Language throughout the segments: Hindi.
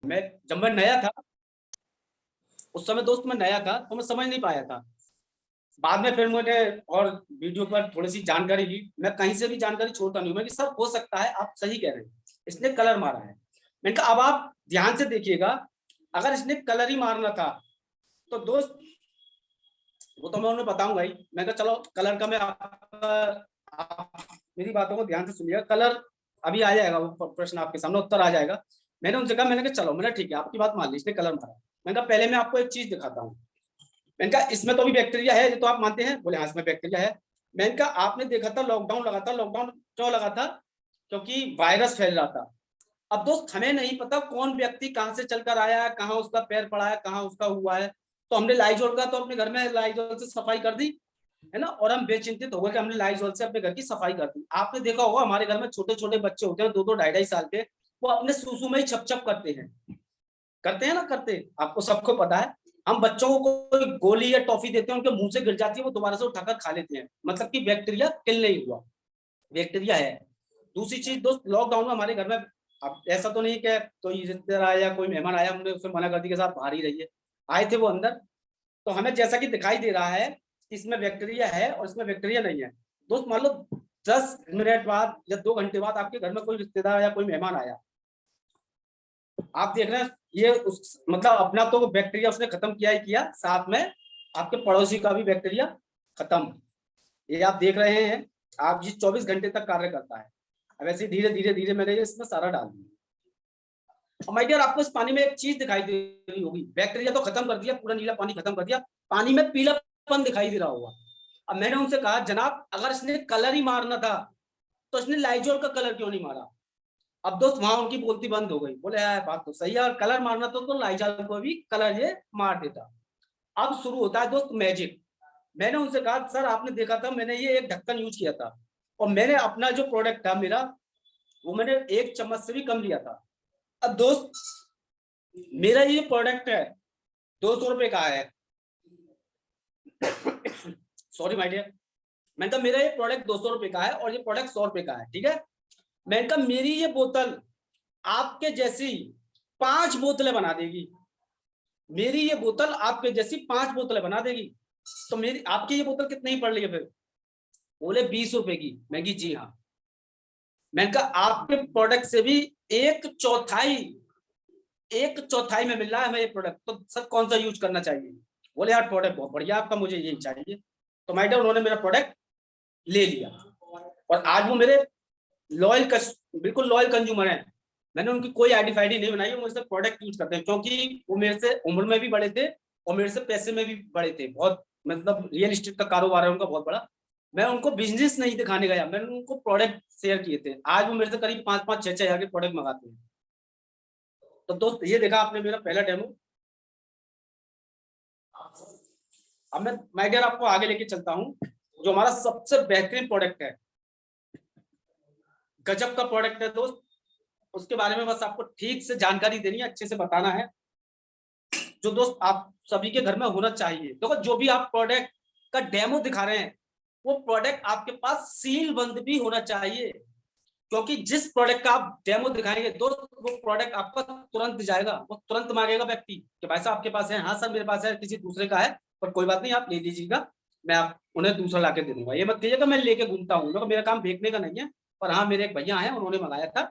जब मैं नया था, उस समय दोस्त मैं नया था तो मैं समझ नहीं पाया था। बाद में फिर मैंने और वीडियो पर थोड़ी सी जानकारी ली। मैं कहीं से भी जानकारी छोड़ता नहीं हूँ, मैं कि सब हो सकता है, आप सही कह रहे हैं, इसने कलर मारा है। मैंने कहा अब आप ध्यान से देखिएगा, अगर इसने कलर ही मारना था तो दोस्त वो तो मैं उन्हें बताऊंगा ही। मैं कहा चलो कलर का मैं आप मेरी बातों को ध्यान से सुनिएगा, कलर अभी आ जाएगा, वो प्रश्न आपके सामने उत्तर आ जाएगा। मैंने उनसे कहा, मैंने कहा चलो, मैंने ठीक है आपकी बात मान ली, इसने कलर मारा। मैंने कहा पहले मैं आपको एक चीज दिखाता हूँ। मैंने कहा इसमें तो भी बैक्टीरिया है, ये तो आप मानते हैं? बोले हाँ इसमें बैक्टीरिया है। मैंने कहा आपने देखा था लॉकडाउन लगा था, लॉकडाउन क्यों लगा था? क्योंकि वायरस फैल रहा था। अब दोस्त हमें नहीं पता कौन व्यक्ति कहां से चलकर आया है, कहाँ उसका पैर पड़ा है, कहाँ उसका हुआ है। तो हमने लाइजोल का तो अपने घर में लाइजोल से सफाई कर दी, है ना, और हम बेचिंतित हो गए कि हमने लाइजोल से अपने घर की सफाई कर दी। आपने देखा होगा हमारे घर में छोटे छोटे बच्चे होते हैं, 2-2 ढाई-ढाई साल के, वो अपने सूसू में ही छप छप करते हैं ना, करते, आपको सबको पता है। हम बच्चों को कोई गोली या टॉफी देते हैं, उनके मुंह से गिर जाती है, वो दोबारा से उठाकर खा लेते हैं, मतलब कि बैक्टीरिया किल नहीं हुआ, बैक्टीरिया है। दूसरी चीज दोस्त, लॉकडाउन में हमारे घर में, अब ऐसा तो नहीं कि कोई रिश्तेदार आया, कोई मेहमान आया, हमने उसे मना कर दिया कि साहब बाहर ही रहिए। आए थे वो अंदर, तो हमें जैसा कि दिखाई दे रहा है कि इसमें बैक्टीरिया है और इसमें बैक्टीरिया नहीं है। दोस्त मान लो 10 मिनट बाद या 2 घंटे बाद आपके घर में कोई रिश्तेदार या कोई मेहमान आया, आप देख रहे हैं ये उस मतलब अपना तो बैक्टीरिया उसने खत्म किया ही किया, साथ में आपके पड़ोसी का भी बैक्टीरिया खत्म। ये आप देख रहे हैं, आप ये 24 घंटे तक कार्य करता है। अब ऐसे धीरे धीरे धीरे मैंने इसमें सारा डाल दिया। माय डियर, आपको इस पानी में एक चीज दिखाई दे रही होगी, बैक्टीरिया तो खत्म कर दिया, पूरा नीला पानी खत्म कर दिया, पानी में पीलापन दिखाई दे रहा होगा। अब मैंने उनसे कहा जनाब अगर इसने कलर ही मारना था तो इसने लाइजोल का कलर क्यों नहीं मारा? अब दोस्त वहां उनकी बोलती बंद हो गई, बोले यार बात तो सही है, और कलर मारना तो लाइजॉल को भी कलर ये मार देता। अब शुरू होता है दोस्त मैजिक। मैंने उनसे कहा सर आपने देखा था मैंने ये एक ढक्कन यूज किया था, और मैंने अपना जो प्रोडक्ट था मेरा, वो मैंने 1 चम्मच से भी कम लिया था। अब दोस्त मेरा ये प्रोडक्ट है 200 रुपए का है। सॉरी माय डियर, मैंने कहा मेरा ये प्रोडक्ट 200 रुपए का है और ये प्रोडक्ट 100 रुपए का है, ठीक है। मैंने कहा मेरी ये बोतल आपके जैसी 5 बोतलें बना देगी, मेरी ये बोतल आपके जैसी 5 बोतलें बना देगी। तो मेरी आपकी ये बोतल कितने ही पड़ रही है? फिर बोले 20 रुपए की। मैं की जी हाँ। मैंने कहा आपके प्रोडक्ट से भी एक चौथाई में मिल रहा है हमें ये प्रोडक्ट, तो सर कौन सा यूज करना चाहिए? बोले यार प्रोडक्ट बहुत बढ़िया आपका, मुझे यही चाहिए। तो मैडम उन्होंने मेरा प्रोडक्ट ले लिया, और आज वो मेरे बिल्कुल लॉयल कंज्यूमर है। मैंने उनकी कोई आईडी फाइडी नहीं बनाई, वो मुझसे प्रोडक्ट यूज करते हैं, क्योंकि वो मेरे से उम्र में भी बड़े थे और मेरे से पैसे में भी बड़े थे बहुत, मतलब रियल एस्टेट का कारोबार है उनका बहुत बड़ा। मैं उनको बिजनेस नहीं दिखाने गया, मैंने उनको प्रोडक्ट शेयर किए थे। आज वो मेरे से करीब 5-5, 6-6 हजार के प्रोडक्ट मंगाते हैं। तो दोस्त ये देखा आपने मेरा पहला डेमो। अब मैं माय डियर आपको आगे लेके चलता हूँ, जो हमारा सबसे बेहतरीन प्रोडक्ट है, गजब का प्रोडक्ट है दोस्त। उसके बारे में बस आपको ठीक से जानकारी देनी है, अच्छे से बताना है, जो दोस्त आप सभी के घर में होना चाहिए। देखो जो भी आप प्रोडक्ट का डेमो दिखा रहे हैं, वो प्रोडक्ट आपके पास सील बंद भी होना चाहिए, क्योंकि जिस प्रोडक्ट का आप डेमो दिखाएंगे दोस्त, वो प्रोडक्ट आपका तुरंत जाएगा, वो तुरंत मांगेगा व्यक्ति कि भाई साहब आपके पास है? हाँ सर मेरे पास है, किसी दूसरे का है, पर कोई बात नहीं आप ले लीजिएगा, मैं आप उन्हें दूसरा लाके दे दूंगा। ये मत कहिएगा मैं लेके घूमता हूँ, तो मेरा काम बेचने का नहीं है। पर हाँ मेरे एक भैया है, उन्होंने मंगाया था,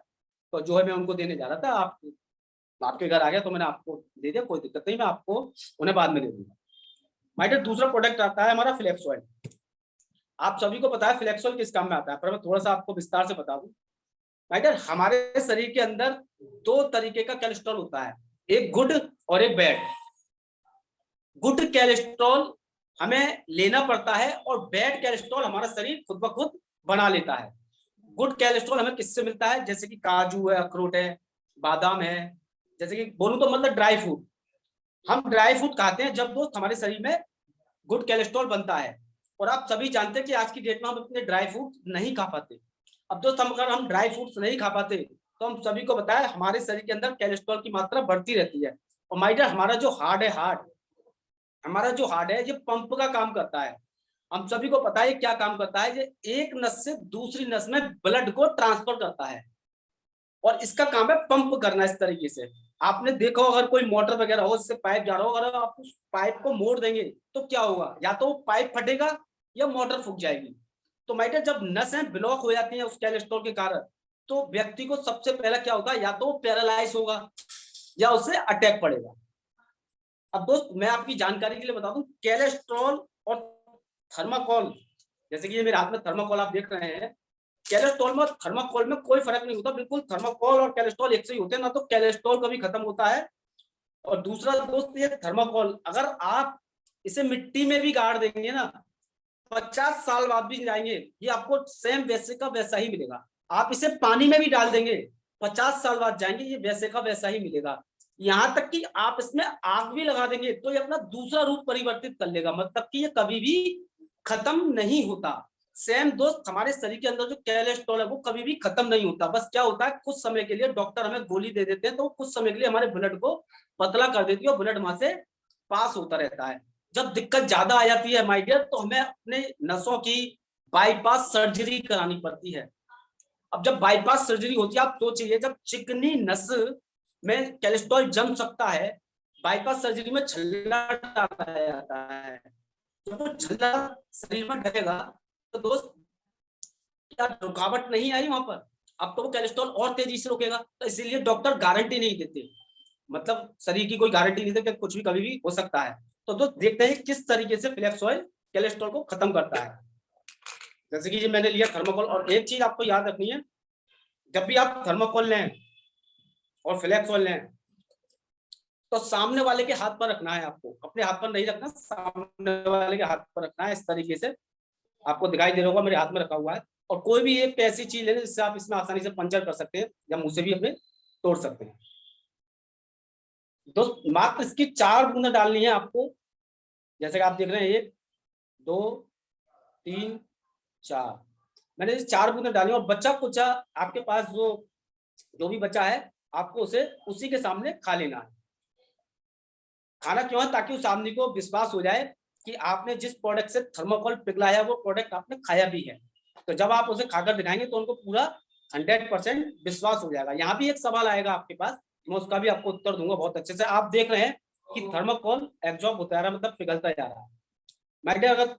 तो जो है मैं उनको देने जा रहा था। आपके घर आ गया तो मैंने आपको दे दिया, कोई दिक्कत नहीं, मैं आपको उन्हें बाद में दे दूंगा। माय डियर, दूसरा प्रोडक्ट आता है हमारा फ्लेक्स ऑयल। आप सभी को पता है फ्लेक्स ऑयल किस काम में आता है, पर मैं थोड़ा सा आपको विस्तार से बता दूं। माय डियर, हमारे शरीर के अंदर 2 तरीके का कोलेस्ट्रॉल होता है, एक गुड और एक बैड। गुड कोलेस्ट्रॉल हमें लेना पड़ता है और बैड कोलेस्ट्रॉल हमारा शरीर खुद ब खुद बना लेता है। गुड कोलेस्ट्रॉल हमें किससे मिलता है? जैसे कि काजू है, अखरोट है, बादाम है, जैसे कि बोलूं तो मतलब ड्राई फ्रूट। हम ड्राई फ्रूट खाते हैं जब दोस्त हमारे शरीर में गुड कोलेस्ट्रॉल बनता है। और आप सभी जानते हैं कि आज की डेट में हम अपने ड्राई फ्रूट नहीं खा पाते। अब दोस्त अगर हम ड्राई फ्रूट्स नहीं खा पाते, तो हम सभी को बताया हमारे शरीर के अंदर कोलेस्ट्रॉल की मात्रा बढ़ती रहती है। और माय डियर, हमारा जो हार्ट है ये पंप का काम करता है। हम सभी को पता है क्या काम करता है, ये एक नस से दूसरी नस में ब्लड को ट्रांसफर करता है, और इसका काम है पंप करना इस तरीके से। आपने देखो अगर कोई मोटर वगैरह हो, उससे पाइप जा रहा हो, अगर आप उस पाइप को मोड़ देंगे तो क्या होगा, या तो वो पाइप फटेगा या मोटर फूक जाएगी। तो माइटर जब नसें ब्लॉक हो जाती हैं उस कोलेस्ट्रॉल के कारण, तो व्यक्ति को सबसे पहला क्या होगा, या तो वो पैरालाइज होगा या उसे अटैक पड़ेगा। अब दोस्त मैं आपकी जानकारी के लिए बता दूं, कोलेस्ट्रॉल और थर्माकोल, जैसे कि ये मेरे हाथ में थर्माकोल आप देख रहे हैं, कोलेस्ट्रॉल में थर्माकोल में कोई फर्क नहीं होता, बिल्कुल थर्माकोल और कोलेस्ट्रॉल एक से ही होते हैं, ना तो कोलेस्ट्रॉल कभी खत्म होता है। और दूसरा दोस्त ये थर्माकोल, अगर आप इसे मिट्टी में भी गाड़ देंगे ना, 50 साल बाद भी जाएंगे, ये आपको सेम वैसे का वैसा ही मिलेगा। आप इसे पानी में भी डाल देंगे, 50 साल बाद जाएंगे, ये वैसे का वैसा ही मिलेगा। यहाँ तक कि आप इसमें आग भी लगा देंगे तो ये अपना दूसरा रूप परिवर्तित कर लेगा, मतलब कि ये कभी भी खत्म नहीं होता। सेम दोस्त हमारे शरीर के अंदर जो कोलेस्ट्रॉल है वो कभी भी खत्म नहीं होता, बस क्या होता है कुछ समय के लिए डॉक्टर हमें गोली दे देते हैं, तो कुछ समय के लिए हमारे ब्लड को पतला कर देती है और ब्लड वहां से पास होता रहता है। जब दिक्कत ज्यादा आ जाती है माय डियर, तो हमें अपने नसों की बाईपास सर्जरी करानी पड़ती है। अब जब बाईपास सर्जरी होती है, आप सोचिए जब चिकनी नस में कोलेस्ट्रॉल जम सकता है, बाईपास सर्जरी में छल्ला डाला जाता है। जब वो छल्ला शरीर में ढकेगा तो दोस्त क्या रुकावट नहीं आई वहां पर, अब तो वो कोलेस्ट्रॉल और तेजी से रोकेगा। तो इसीलिए डॉक्टर गारंटी नहीं देते, मतलब शरीर की कोई गारंटी नहीं देते, कुछ भी कभी भी हो सकता है। तो दोस्त देखते हैं किस तरीके से फ्लैक्स ऑयल कोलेस्ट्रॉल को खत्म करता है। जैसे कि मैंने लिया थर्माकोल, और एक चीज आपको याद रखनी है, जब भी आप थर्माकोल लें और फ्लैक्स ऑयल लें तो सामने वाले के हाथ पर रखना है, आपको अपने हाथ पर नहीं रखना, सामने वाले के हाथ पर रखना है। इस तरीके से आपको दिखाई दे रहा होगा, मेरे हाथ में रखा हुआ है। और कोई भी एक ऐसी चीज लेना जिससे आप इसमें आसानी से पंचर कर सकते हैं या मुंह से भी अपने तोड़ सकते हैं। दोस्त मात्र इसकी 4 बूंदें डालनी है आपको, जैसे कि आप देख रहे हैं 1 2 3 4, मैंने 4 बूंदें डाली। और बच्चा कुचा आपके पास जो भी बच्चा है, आपको उसे उसी के सामने खा लेना है। खाना क्यों है, ताकि उस आदमी को विश्वास हो जाए कि आपने जिस प्रोडक्ट से थर्माकोल पिघलाया वो प्रोडक्ट आपने खाया भी है। तो जब आप उसे खाकर दिखाएंगे तो उनको पूरा 100% विश्वास हो जाएगा। यहाँ भी एक सवाल आएगा आपके पास, मैं उसका भी आपको उत्तर दूंगा बहुत अच्छे से। आप देख रहे हैं कि थर्माकोल एब्जॉर्ब होता जा रहा है, मतलब पिघलता जा रहा है। मैं अगर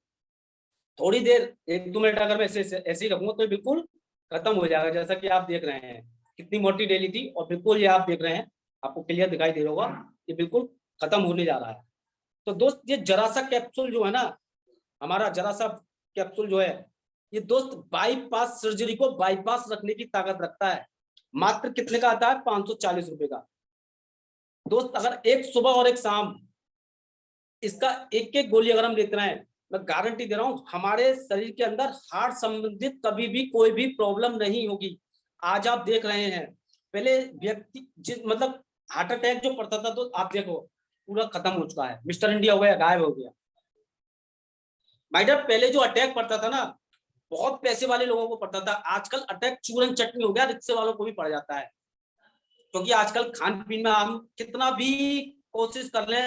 थोड़ी देर 1-2 मिनट अगर मैं ऐसे ही रखूंगा तो बिल्कुल खत्म हो जाएगा। जैसा कि आप देख रहे हैं कितनी मोटी डेली थी, और बिल्कुल ये आप देख रहे हैं, आपको क्लियर दिखाई दे रहा होगा, ये बिल्कुल खत्म होने जा रहा है। तो दोस्त ये जरा सा कैप्सूल जो है ना, हमारा जरा सा कैप्सूल जो है, ये दोस्त बाईपास सर्जरी को बाईपास रखने की ताकत रखता है। मात्र कितने का आता है, 540 रुपए का। दोस्त अगर एक सुबह और एक शाम इसका एक एक गोली अगर हम लेते रहे, मैं गारंटी दे रहा हूं हमारे शरीर के अंदर हार्ट संबंधित कभी भी कोई भी प्रॉब्लम नहीं होगी। आज आप देख रहे हैं, पहले व्यक्ति मतलब हार्ट अटैक जो पड़ता था, तो आप देखो पूरा खत्म हो चुका है, मिस्टर इंडिया हो गया, गायब हो गया। भाई पहले जो अटैक पड़ता था ना, बहुत पैसे वाले लोगों को पड़ता था, आजकल अटैक चूरन चटनी हो गया, रिक्शे वालों को भी पड़ जाता है। क्योंकि आजकल खान पीन में हम कितना भी कोशिश कर ले,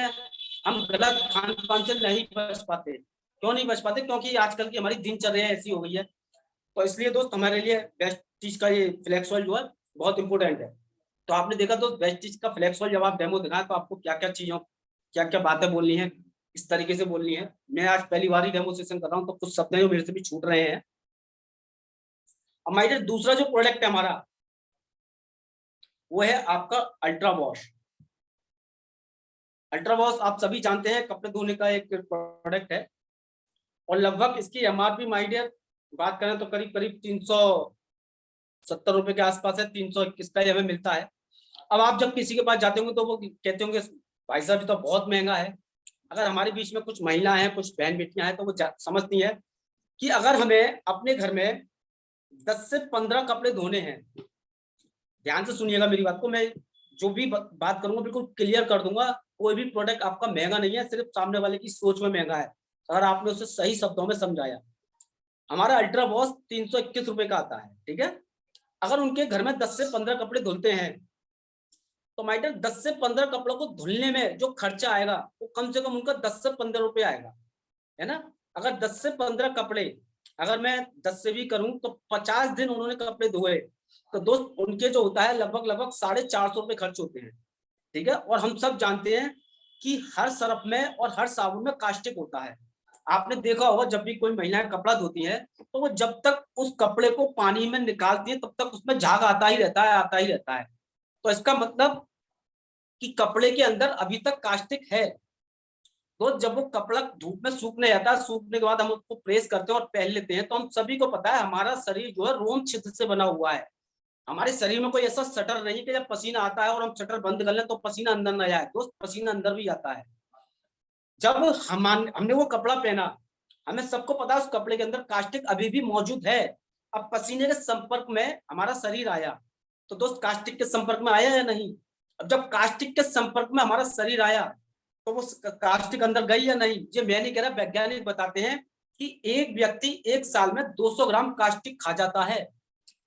हम गलत खान पान से नहीं बच पाते। क्यों नहीं बच पाते, क्योंकि आजकल की हमारी दिनचर्या ऐसी हो गई है। तो इसलिए दोस्त हमारे लिए बेस्ट चीज का ये फ्लैक्स ऑयल जो है बहुत इंपॉर्टेंट है। तो आपने देखा दोस्त, बेस्ट चीज का फ्लैक्स ऑयल जब आप डेमो दिखाएं तो आपको क्या क्या चीजों, क्या क्या बातें बोलनी है, इस तरीके से बोलनी है। मैं आज पहली बार ही डेमो सेशन कर रहा हूँ, तो कुछ शब्द जो मेरे से भी छूट रहे हैं। अब हमारे दूसरा जो प्रोडक्ट है हमारा, वो है आपका अल्ट्रा वॉश। अल्ट्रा वॉश आप सभी जानते हैं कपड़े धोने का एक प्रोडक्ट है, और लगभग इसकी एमआरपी माय डियर बात करें तो करीब करीब 370 रुपए के आसपास है, 321 का हमें मिलता है। अब आप जब किसी के पास जाते होंगे तो वो कहते होंगे भाई साहब ये तो बहुत महंगा है। अगर हमारे बीच में कुछ महिला हैं, कुछ बहन बेटियां हैं, तो वो समझती है कि अगर हमें अपने घर में 10 से 15 कपड़े धोने हैं, ध्यान से सुनिएगा मेरी बात को, मैं जो भी बात करूंगा बिल्कुल क्लियर कर दूंगा। कोई भी प्रोडक्ट आपका महंगा नहीं है, सिर्फ सामने वाले की सोच में महंगा है, अगर आपने उसे सही शब्दों में समझाया। हमारा अल्ट्रा वॉश 321 रुपए का आता है, ठीक है। अगर उनके घर में 10 से 15 कपड़े धुलते हैं, तो माइटर 10 से 15 कपड़ों को धुलने में जो खर्चा आएगा वो कम से कम उनका 10 से 15 रुपए आएगा, है ना। अगर 10 से 15 कपड़े, अगर मैं 10 से भी करूं तो 50 दिन उन्होंने कपड़े धोए, तो दोस्त उनके जो होता है लगभग लगभग 450 रुपए खर्च होते हैं। ठीक है। और हम सब जानते हैं कि हर सरफ में और हर साबुन में कास्टिक होता है। आपने देखा होगा जब भी कोई महिलाएं कपड़ा धोती है तो वो जब तक उस कपड़े को पानी में निकालती है तब तक उसमें झाग आता ही रहता है, आता ही रहता है। तो इसका मतलब कि कपड़े के अंदर अभी तक कास्टिक है। तो जब वो कपड़ा धूप में सूखने जाता है, सूखने के बाद हम उसको प्रेस करते हैं और पहन लेते हैं, तो हम सभी को पता है हमारा शरीर जो है रोम छिद्र से बना हुआ है। हमारे शरीर में कोई ऐसा शटर नहीं कि जब पसीना आता है और हम शटर बंद कर लें तो पसीना अंदर न जाए। दोस्त, पसीना अंदर भी आता है। जब हमने वो कपड़ा पहना, हमें सबको पता है उस कपड़े के अंदर कास्टिक अभी भी मौजूद है। अब पसीने के संपर्क में हमारा शरीर आया, तो दोस्त कास्टिक के संपर्क में आया या नहीं? अब जब कास्टिक के संपर्क में हमारा शरीर आया तो वो कास्टिक अंदर गई या नहीं? ये मैं नहीं कह रहा, वैज्ञानिक बताते हैं कि एक व्यक्ति एक साल में 200 ग्राम कास्टिक खा जाता है।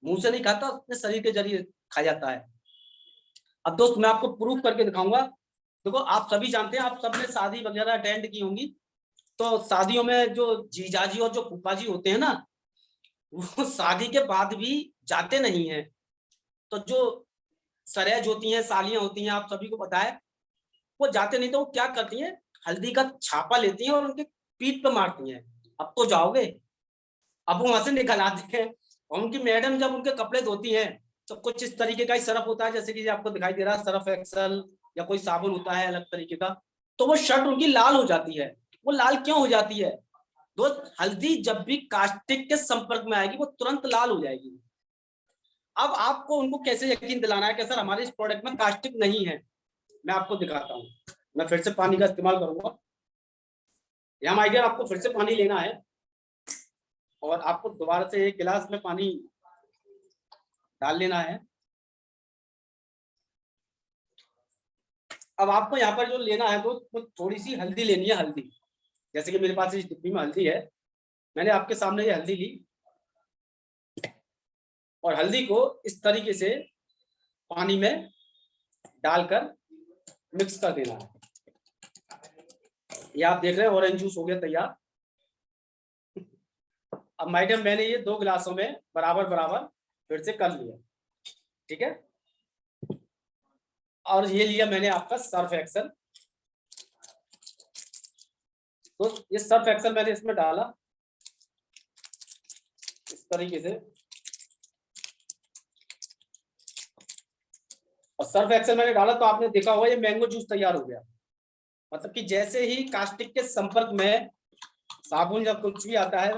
मुंह से नहीं खाता, अपने शरीर के जरिए खा जाता है। अब दोस्त मैं आपको प्रूफ करके दिखाऊंगा। देखो, आप सभी जानते हैं, आप सबने शादी वगैरह अटेंड की होंगी, तो शादियों में जो जीजाजी और जो फूफा जी होते हैं ना, वो शादी के बाद भी जाते नहीं है। तो जो सरेज होती हैं, सालियां होती हैं, आप सभी को पता है, वो जाते नहीं तो वो क्या करती हैं, हल्दी का छापा लेती हैं और उनके पीठ पे मारती हैं, अब तो जाओगे। अब वो वहां से निकल आते हैं और उनकी मैडम जब उनके कपड़े धोती हैं तो कुछ इस तरीके का ही सरफ होता है, जैसे कि आपको दिखाई दे रहा है सरफ एक्सल या कोई साबुन होता है अलग तरीके का, तो वो शर्ट उनकी लाल हो जाती है। वो लाल क्यों हो जाती है? दोस्त, हल्दी जब भी कास्टिक के संपर्क में आएगी वो तुरंत लाल हो जाएगी। अब आपको उनको कैसे यकीन दिलाना है कि सर हमारे इस प्रोडक्ट में कास्टिक नहीं है? मैं आपको दिखाता हूँ। मैं फिर से पानी का इस्तेमाल करूंगा। यहाँ माइडियर, आपको फिर से पानी लेना है और आपको दोबारा से एक गिलास में पानी डाल लेना है। अब आपको यहाँ पर जो लेना है तो थोड़ी सी हल्दी लेनी है, हल्दी। जैसे कि मेरे पास इस डिब्बी में हल्दी है, मैंने आपके सामने ये हल्दी ली और हल्दी को इस तरीके से पानी में डालकर मिक्स कर देना है। ये आप देख रहे हैं ऑरेंज जूस हो गया तैयार। अब मैडम मैंने ये 2 गिलासों में बराबर बराबर फिर से कर लिया, ठीक है। और ये लिया मैंने आपका सर्फ एक्सल। तो ये सर्फ एक्सल मैंने इसमें डाला इस तरीके से, और सर्फ एक्सल मैंने डाला तो आपने देखा होगा ये मैंगो जूस तैयार हो गया। मतलब कि जैसे ही कास्टिक के संपर्क में साबुन जब कुछ भी आता है,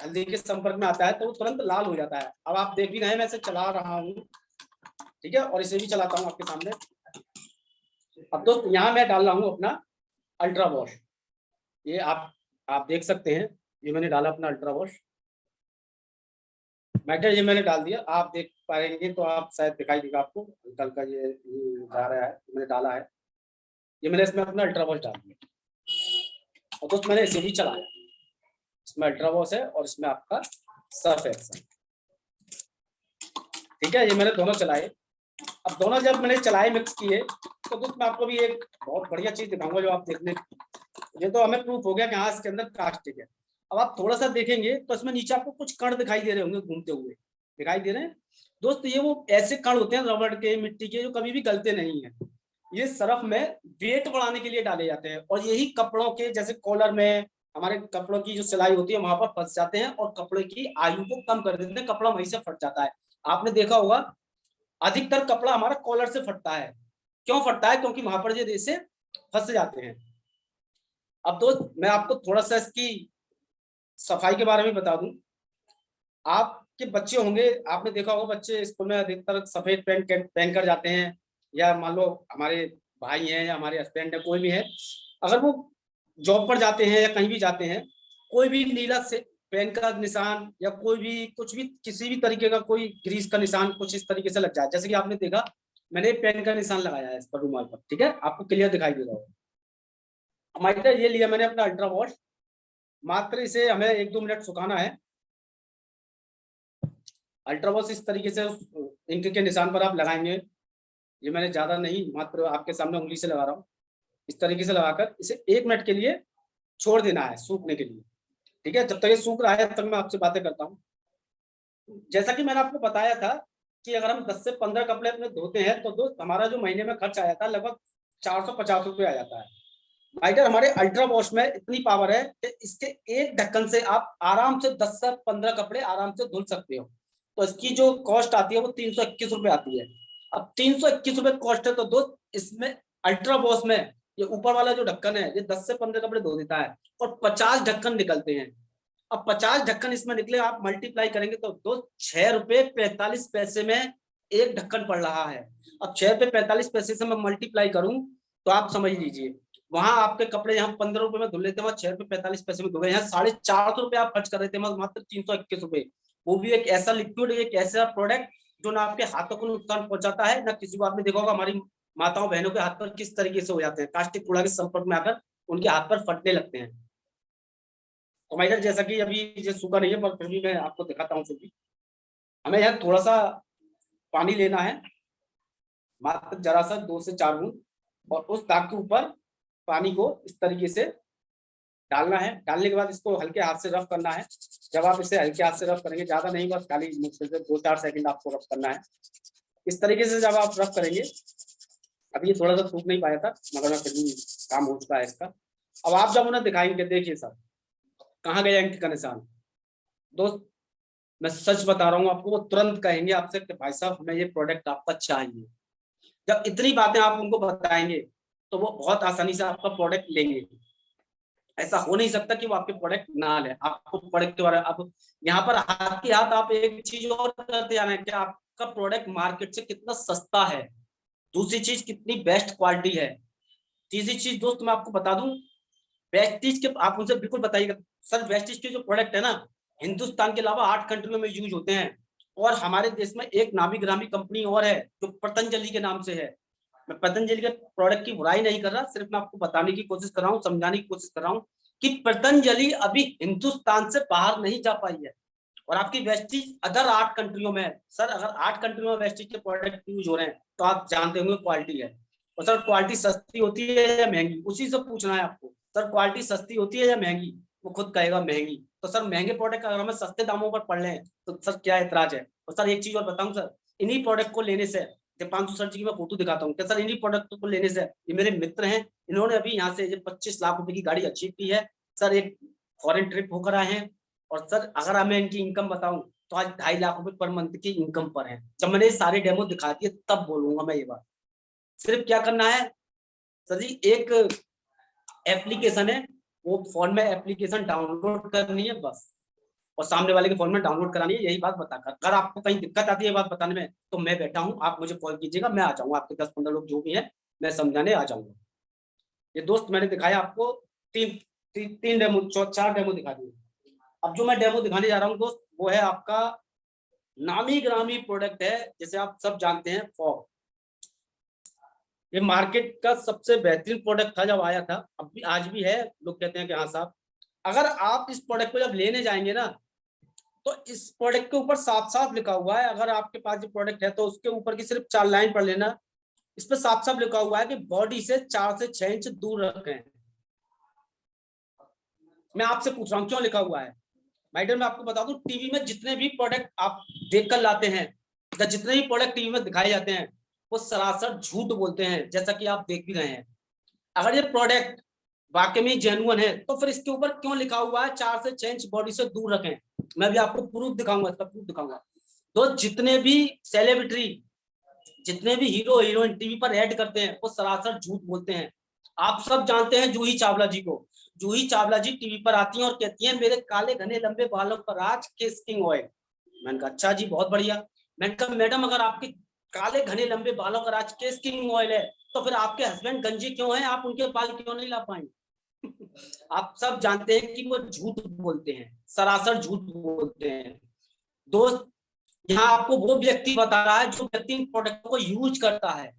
हल्दी के संपर्क में आता है, तो वो तुरंत लाल हो जाता है। अब आप देख भी रहे हैं, मैं इसे चला रहा हूँ, ठीक है, और इसे भी चलाता हूँ आपके सामने। अब दोस्त यहाँ मैं डाल रहा हूँ अपना अल्ट्रा वॉश। ये आप देख सकते हैं, ये मैंने डाला अपना अल्ट्रा वॉश मैटर, ये मैंने डाल दिया। आप देख पाएंगे तो आप शायद दिखाई देगा आपको हल्का हल्का, ये जा रहा है, मैंने डाला है। ये मैंने इसमें अपना अल्ट्रा वॉश डाल दिया और दोस्त मैंने इसे भी चलाया। इसमें अल्ट्रा वॉश है और इसमें आपका सर्फ एक्सल, ठीक है। ये मैंने दोनों चलाए। अब दोनों जब मैंने चलाए, मिक्स किए, तो दोस्त मैं आपको भी एक बहुत बढ़िया चीज दिखाऊंगा जो आप देखने, ये तो हमें प्रूफ हो गया कि हाँ इसके अंदर कास्टिक है। अब आप थोड़ा सा देखेंगे तो इसमें नीचे आपको कुछ कण दिखाई दे रहे होंगे, घूमते हुए दिखाई दे रहे हैं दोस्त। ये वो ऐसे कण होते हैं रबड़ के, मिट्टी के, जो कभी भी गलते नहीं है। ये सरफ में वेट बढ़ाने के लिए डाले जाते हैं और यही कपड़ों के, जैसे कॉलर में हमारे कपड़ों की जो सिलाई होती है वहां पर फंस जाते हैं और कपड़े की आयु को कम कर देते हैं, कपड़ा वहीं से फट जाता है। आपने देखा होगा अधिकतर कपड़ा हमारा कॉलर से फटता है। क्यों फटता है? क्योंकि वहां पर ये रेशे फंस जाते हैं। अब दोस्त मैं आपको थोड़ा सा इसकी सफाई के बारे में बता दूं। आपके बच्चे होंगे, आपने देखा होगा बच्चे स्कूल में अधिकतर सफेद पैंट पहन कर जाते हैं, या मान लो हमारे भाई हैं या हमारे हस्बैंड है, कोई भी है, अगर वो जॉब पर जाते हैं या कहीं भी जाते हैं, कोई भी नीला से पेन का निशान या कोई भी कुछ भी किसी भी तरीके का कोई ग्रीस का निशान कुछ इस तरीके से लग जाए, जैसे कि आपने देखा मैंने पेन का निशान लगाया है इस पर रुमाल पर, ठीक है, आपको क्लियर दिखाई दे रहा होगा। हमारे ये लिया मैंने अपना अल्ट्रा वॉश, मात्र इसे हमें 1-2 मिनट सुखाना है। अल्ट्रा वॉश इस तरीके से इंक के निशान पर आप लगाएंगे। ये मैंने ज्यादा नहीं, मात्र आपके सामने उंगली से लगा रहा हूँ। इस तरीके से लगाकर इसे 1 मिनट के लिए छोड़ देना है सूखने के लिए, ठीक है। जब तक ये सूख रहा है तब तक मैं आपसे बातें करता हूँ। जैसा कि मैंने आपको बताया था कि अगर हम 10 से 15 कपड़े अपने धोते हैं तो दोस्त हमारा जो महीने में खर्च आ जाता है लगभग 450 रुपये आ जाता है। राइटर हमारे अल्ट्रा वॉश में इतनी पावर है कि इसके एक ढक्कन से आप आराम से 10 से 15 कपड़े आराम से धुल सकते हो। तो इसकी जो कॉस्ट आती है वो 321 रुपये आती है। अब 321 रुपये कॉस्ट है तो दोस्त इसमें अल्ट्रा वॉश में ये ऊपर वाला जो ढक्कन है ये 10 से 15 कपड़े धो देता है और 50 ढक्कन निकलते हैं। अब 50 ढक्कन इसमें निकले, आप मल्टीप्लाई करेंगे तो दोस्त 6 रुपये 45 पैसे में एक ढक्कन पड़ रहा है। अब 6 रुपये 45 पैसे से मैं मल्टीप्लाई करूं तो आप समझ लीजिए, वहां आपके कपड़े यहाँ 15 रुपए में धुल लेते हैं, 6 रुपये 45 पैसे में धुल गए। यहाँ 450 रुपए आप खर्च कर रहे थे, मात्र 321 रुपए। वो भी एक ऐसा लिक्विड, एक ऐसा प्रोडक्ट जो ना आपके हाथों को नुकसान पहुंचाता है ना किसी को। आपने देखा होगा हमारी माताओं बहनों के हाथ पर किस तरीके से हो जाते हैं, कास्टिक कूड़ा के संपर्क में आकर उनके हाथ पर फटने लगते हैं। तो माइडर जैसा कि अभी ये सूखा नहीं है पर फिर भी मैं आपको दिखाता हूँ। फिर भी हमें यहाँ थोड़ा सा पानी लेना है, मात्र जरा सा 2 से 4 बूंद, और उस दाग के ऊपर पानी को इस तरीके से डालना है। डालने के बाद इसको हल्के हाथ से रफ करना है। जब आप इसे हल्के हाथ से रफ करेंगे, ज्यादा नहीं, बस खाली मुश्किल से 2-4 सेकंड आपको रफ करना है। इस तरीके से जब आप रफ करेंगे, अभी ये थोड़ा सा सूख नहीं पाया था मगर मैं फिर भी काम हो चुका है इसका। अब आप जब उन्हें दिखाएंगे, देखिए सर कहाँ गया इंक का निशान। दोस्त मैं सच बता रहा हूँ आपको, वो तुरंत कहेंगे आपसे कि भाई साहब हमें ये प्रोडक्ट आपका चाहिए। जब इतनी बातें आप उनको बताएंगे तो वो बहुत आसानी से आपका प्रोडक्ट लेंगे। ऐसा हो नहीं सकता कि वो आपके प्रोडक्ट ना ले। आपको प्रोडक्ट के बारे में अब यहाँ पर हाथ के हाथ आप एक चीज और करते जाना है कि आपका प्रोडक्ट मार्केट से कितना सस्ता है, दूसरी चीज कितनी बेस्ट क्वालिटी है, तीसरी चीज दोस्त मैं आपको बता दूं, वेस्टीज के आप उनसे बिल्कुल बताइएगा सर, वेस्टीज के जो प्रोडक्ट है ना हिंदुस्तान के अलावा 8 कंट्रियों में यूज होते हैं। और हमारे देश में एक नामी गिरामी कंपनी और है जो पतंजलि के नाम से है। मैं पतंजलि के प्रोडक्ट की बुराई नहीं कर रहा, सिर्फ मैं आपको बताने की कोशिश कर रहा हूँ, समझाने की कोशिश कर रहा हूँ कि पतंजलि अभी हिंदुस्तान से बाहर नहीं जा पाई है। और आपकी वेस्टीज अदर 8 कंट्रियों में सर, अगर 8 कंट्रियों में वेस्टीज के प्रोडक्ट यूज हो रहे हैं तो आप जानते होंगे क्वालिटी है। और सर क्वालिटी सस्ती होती है या महंगी, उसी से पूछना है आपको। सर क्वालिटी सस्ती होती है या महंगी, वो खुद कहेगा महंगी। तो सर महंगे प्रोडक्ट अगर हमें सस्ते दामों पर पड़ रहे हैं तो सर क्या ऐतराज है। और सर एक चीज और बताऊं सर, इन्हीं प्रोडक्ट को लेने से, दीपांशु सर जी की मैं फोटो दिखाता हूँ, सर इन्हीं प्रोडक्ट को लेने से, ये मेरे मित्र हैं, इन्होंने अभी यहाँ से 25 लाख रुपए की गाड़ी अचीव की है सर, एक फॉरेन ट्रिप होकर आए हैं। और सर अगर मैं इनकी इनकम बताऊं तो आज 2.5 लाख रुपए पर मंथ की इनकम पर है। जब मैंने सारे डेमो दिखा दिए तब बोलूंगा मैं ये बात। सिर्फ क्या करना है सर जी, एक एप्लीकेशन है, वो फोन में एप्लीकेशन डाउनलोड करनी है बस, और सामने वाले के फोन में डाउनलोड करानी है, यही बात बताकर। अगर आपको कहीं दिक्कत आती है बात बताने में तो मैं बैठा हूँ, आप मुझे कॉल कीजिएगा, मैं आ जाऊंगा, आपके 10-15 लोग जो भी हैं मैं समझाने आ जाऊंगा। ये दोस्त मैंने दिखाया आपको 3 डेमो, 4 डेमो दिखा दिए। अब जो मैं डेमो दिखाने जा रहा हूँ दोस्त वो है आपका नामी ग्रामी प्रोडक्ट है, जैसे आप सब जानते हैं फॉग। ये मार्केट का सबसे बेहतरीन प्रोडक्ट था जब आया था, अब भी आज भी है। लोग कहते हैं कि हाँ साहब, अगर आप इस प्रोडक्ट को जब लेने जाएंगे ना तो इस प्रोडक्ट के ऊपर साफ साफ लिखा हुआ है, अगर आपके पास जो प्रोडक्ट है तो उसके ऊपर की सिर्फ 4 लाइन पढ़ लेना, इस पर साफ साफ लिखा हुआ है कि बॉडी से 4 से 6 इंच दूर रखें। मैं आपसे पूछ रहा हूँ क्यों लिखा हुआ है। मैडम मैं आपको बता दूं, टीवी में जितने भी प्रोडक्ट आप देख कर लाते हैं या जितने भी प्रोडक्ट टीवी में दिखाए जाते हैं वो सरासर झूठ बोलते हैं, जैसा कि आप देख भी रहे हैं। अगर ये प्रोडक्ट वाकई में जेन्युइन है तो फिर इसके ऊपर क्यों लिखा हुआ है 4 से 6 इंच बॉडी से दूर रखें। मैं भी आपको प्रूफ दिखाऊंगा, इसका प्रूफ दिखाऊंगा। तो जितने भी सेलिब्रिटी, जितने भी हीरो हीरोइन टीवी पर ऐड करते हैं वो सरासर झूठ बोलते हैं। आप सब जानते हैं जूही चावला जी को, जूही चावला जी टीवी पर आती हैं और कहती हैं मेरे काले घने लंबे बालों पर आज केस किंग ऑयल। मैंने कहा अच्छा जी बहुत बढ़िया। मैंने कहा मैडम अगर आपके काले घने लंबे बालों पर आज केस किंग ऑयल है तो फिर आपके हस्बैंड गंजे क्यों हैं, आप उनके बाल क्यों नहीं ला पाए। आप सब जानते हैं कि वो झूठ बोलते हैं, सरासर झूठ बोलते हैं। दोस्त यहाँ आपको वो व्यक्ति बता रहा है जो व्यक्ति इन प्रोडक्टों को यूज करता है,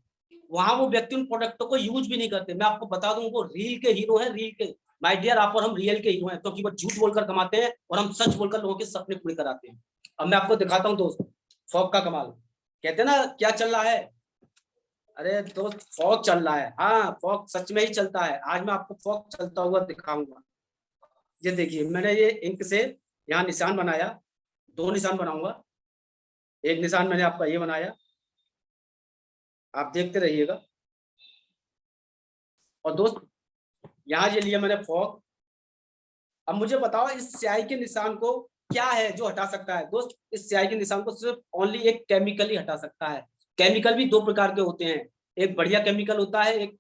वहां वो व्यक्ति उन प्रोडक्टों को यूज भी नहीं करते। मैं आपको बता दूं वो रील के हीरो हैं, रील के। माय डियर आप और हम रियल के हीरो हैं, क्योंकि वो झूठ बोलकर कमाते हैं और हम सच बोलकर लोगों के सपने पूरे कराते हैं। अब मैं आपको दिखाता हूँ दोस्त फॉग का कमाल। कहते हैं ना क्या चल रहा है, अरे दोस्त फॉग चल रहा है। हाँ फॉग सच में ही चलता है, आज मैं आपको फॉग चलता हुआ दिखाऊंगा। ये देखिए मैंने ये इंक से यहाँ निशान बनाया, 2 निशान बनाऊंगा। एक निशान मैंने आपका ये बनाया, आप देखते रहिएगा। और दोस्त यहाँ ये लिया मैंने फॉग। अब मुझे बताओ इस स्याही के निशान को क्या है जो हटा सकता है। दोस्त इस स्याही के निशान को सिर्फ ओनली एक केमिकल ही हटा सकता है। केमिकल भी दो प्रकार के होते हैं, एक बढ़िया केमिकल होता है, एक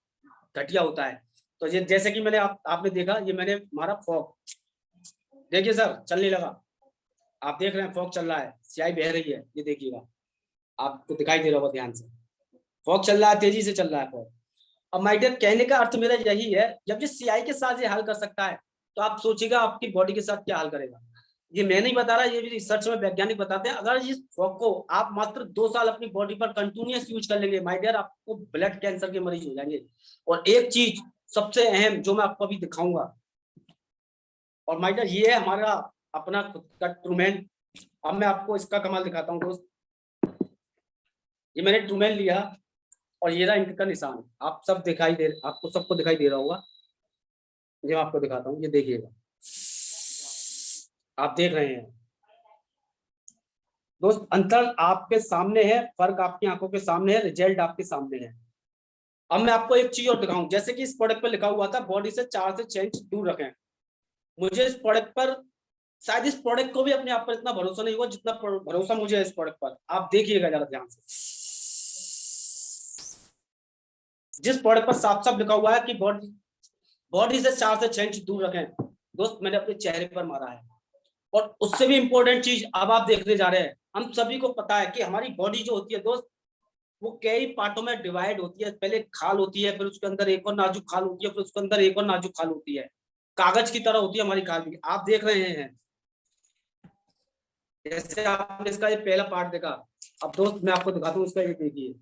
घटिया होता है। तो ये जैसे कि मैंने आपने देखा, ये मैंने मारा फॉग, देखिए सर चलने लगा, आप देख रहे हैं फॉग चल रहा है, स्याही बह रही है, ये देखिएगा, आपको दिखाई दे रहा होगा ध्यान से, फॉग चल रहा है, तेजी से चल रहा है फॉग। अब माय डियर कहने का अर्थ मेरा यही है, जब ये सीआई के साथ ये हल कर सकता है तो आप सोचिएगा आपकी बॉडी के साथ क्या हल करेगा। ये मैं नहीं बता रहा, ये भी रिसर्च में वैज्ञानिक बताते हैं। अगर इस फॉग को आप मात्र 2 साल अपनी बॉडी पर कंटिन्यूअस यूज कर लेंगे माय डियर, आपको ब्लड कैंसर के मरीज हो जाएंगे। और एक चीज सबसे अहम जो मैं आपको अभी दिखाऊंगा, और माय डियर ये है हमारा अपना खुद का ट्रूमैन। अब मैं आपको इसका कमाल दिखाता हूँ दोस्त, ये मैंने ट्रूमैन लिया और ये रहा इंक का निशान, आप सब दिखाई दे, आपको सबको दिखाई दे रहा होगा। ये मैं आपको दिखाता हूँ, ये देखिएगा, आप देख रहे हैं दोस्त, अंतर आपके सामने है, फर्क आपकी आंखों के सामने है, रिजल्ट आपके सामने है। अब मैं आपको एक चीज और दिखाऊं, जैसे कि इस प्रोडक्ट पर लिखा हुआ था बॉडी से 4 से 6 इंच दूर रखें। मुझे इस प्रोडक्ट पर, शायद इस प्रोडक्ट को भी अपने आप पर इतना भरोसा नहीं हुआ जितना भरोसा मुझे है इस प्रोडक्ट पर। आप देखिएगा जरा ध्यान से, जिस प्रोडक्ट पर साफ साफ लिखा हुआ है कि बॉडी से 4 से 6 इंच दूर रखें, दोस्त मैंने अपने चेहरे पर मारा है। और उससे भी इंपॉर्टेंट चीज अब आप देखने जा रहे हैं, हम सभी को पता है कि हमारी बॉडी जो होती है दोस्त, वो कई पार्टों में डिवाइड होती है। पहले खाल होती है, फिर उसके अंदर एक और नाजुक खाल होती है, फिर उसके अंदर एक और नाजुक खाल होती है, कागज की तरह होती है हमारी खाल भी। आप देख रहे हैं जैसे आपने इसका ये पहला पार्ट देखा, अब दोस्त मैं आपको दिखाता हूँ इसका, ये देखिए